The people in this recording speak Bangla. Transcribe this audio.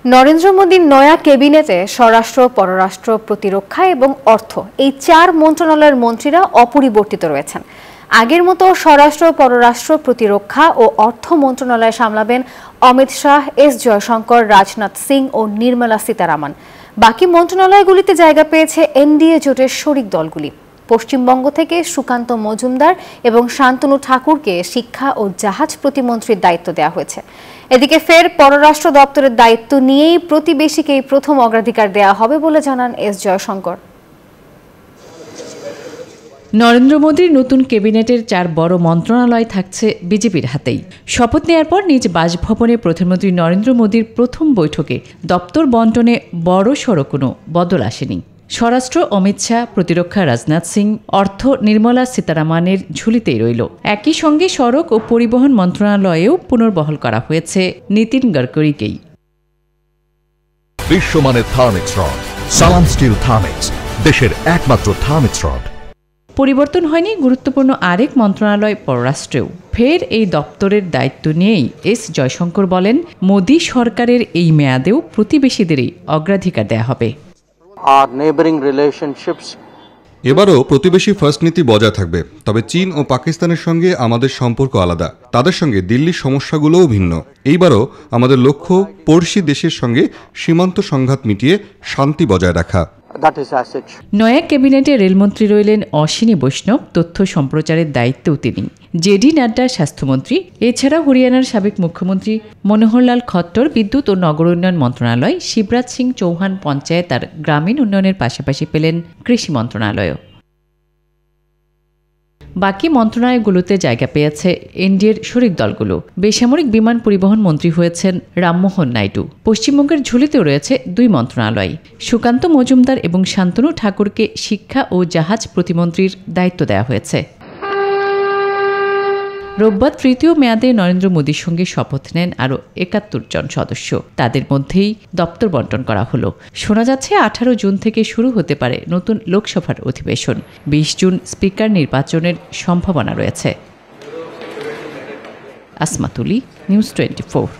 নরেন্দ্র মোদীর নয়া ক্যাবিনেটে স্বরাষ্ট্র, পররাষ্ট্র, প্রতিরক্ষা এবং অর্থ এই 4 মন্ত্রণালয়ের মন্ত্রীরা অপরিবর্তিত রয়েছেন। আগের মতো স্বরাষ্ট্র, পররাষ্ট্র, প্রতিরক্ষা ও অর্থ মন্ত্রণালয় সামলাবেন অমিত শাহ, এস জয়শঙ্কর, রাজনাথ সিং ও নির্মলা সীতারামন। বাকি মন্ত্রণালয়গুলিতে জায়গা পেয়েছে এনডিএ জোটের শরিক দলগুলি। পশ্চিমবঙ্গ থেকে সুকান্ত মজুমদার এবং শান্তনু ঠাকুরকে শিক্ষা ও জাহাজ প্রতিমন্ত্রীর দায়িত্ব দেওয়া হয়েছে। এদিকে ফের পররাষ্ট্র দপ্তরের দায়িত্ব নিয়েই প্রতিবেশীকেই প্রথম অগ্রাধিকার দেওয়া হবে বলে জানান এস জয়শঙ্কর। নরেন্দ্র মোদীর নতুন ক্যাবিনেটের 4 বড় মন্ত্রণালয় থাকছে বিজেপির হাতেই। শপথ নেয়ার পর নিজ বাসভবনে প্রধানমন্ত্রী নরেন্দ্র মোদীর প্রথম বৈঠকে দপ্তর বণ্টনে বড়সড় কোনো বদল আসেনি। স্বরাষ্ট্র অমিত শাহ, প্রতিরক্ষা রাজনাথ সিং, অর্থ নির্মলা সীতারামনের ঝুলিতেই রইল। একই সঙ্গে সড়ক ও পরিবহন মন্ত্রণালয়েও পুনর্বহাল করা হয়েছে নীতিন গডকরিকেই। বিশ্বমানের থার্মিক্স রড, সালাম স্টিল থার্মিক্স, দেশের একমাত্র থার্মিক্স রড। পরিবর্তন হয়নি গুরুত্বপূর্ণ আরেক মন্ত্রণালয় পররাষ্ট্রেও। ফের এই দপ্তরের দায়িত্ব নিয়েই এস জয়শঙ্কর বলেন, মোদী সরকারের এই মেয়াদেও প্রতিবেশীদেরই অগ্রাধিকার দেয়া হবে। এবারও প্রতিবেশী ফার্স্ট নীতি বজায় থাকবে, তবে চীন ও পাকিস্তানের সঙ্গে আমাদের সম্পর্ক আলাদা। তাদের সঙ্গে দিল্লির সমস্যাগুলোও ভিন্ন। এইবারও আমাদের লক্ষ্য পড়শি দেশের সঙ্গে সীমান্ত সংঘাত মিটিয়ে শান্তি বজায় রাখা। নয়া ক্যাবিনেটে রেলমন্ত্রী রইলেন অশ্বিনী বৈষ্ণব, তথ্য সম্প্রচারের দায়িত্বেও তিনি। জেডি নাড্ডা স্বাস্থ্যমন্ত্রী, এছাড়া হরিয়ানার সাবেক মুখ্যমন্ত্রী মনোহরলাল খট্টর বিদ্যুৎ ও নগর উন্নয়ন মন্ত্রণালয়, শিবরাজ সিং চৌহান পঞ্চায়েত আর গ্রামীণ উন্নয়নের পাশাপাশি পেলেন কৃষি মন্ত্রণালয়ও। বাকি মন্ত্রণালয়গুলোতে জায়গা পেয়েছে এনডিএর শরিক দলগুলো। বেসামরিক বিমান পরিবহন মন্ত্রী হয়েছেন রামমোহন নাইডু। পশ্চিমবঙ্গের ঝুলিতেও রয়েছে 2 মন্ত্রণালয়। সুকান্ত মজুমদার এবং শান্তনু ঠাকুরকে শিক্ষা ও জাহাজ প্রতিমন্ত্রীর দায়িত্ব দেওয়া হয়েছে। রোববার তৃতীয় মেয়াদে নরেন্দ্র মোদীর সঙ্গে শপথ নেন আরও 71 জন সদস্য। তাদের মধ্যেই দপ্তর বণ্টন করা হলো। শোনা যাচ্ছে 18 জুন থেকে শুরু হতে পারে নতুন লোকসভার অধিবেশন। 20 জুন স্পিকার নির্বাচনের সম্ভাবনা রয়েছে। আসমা তুলি, নিউজ 24।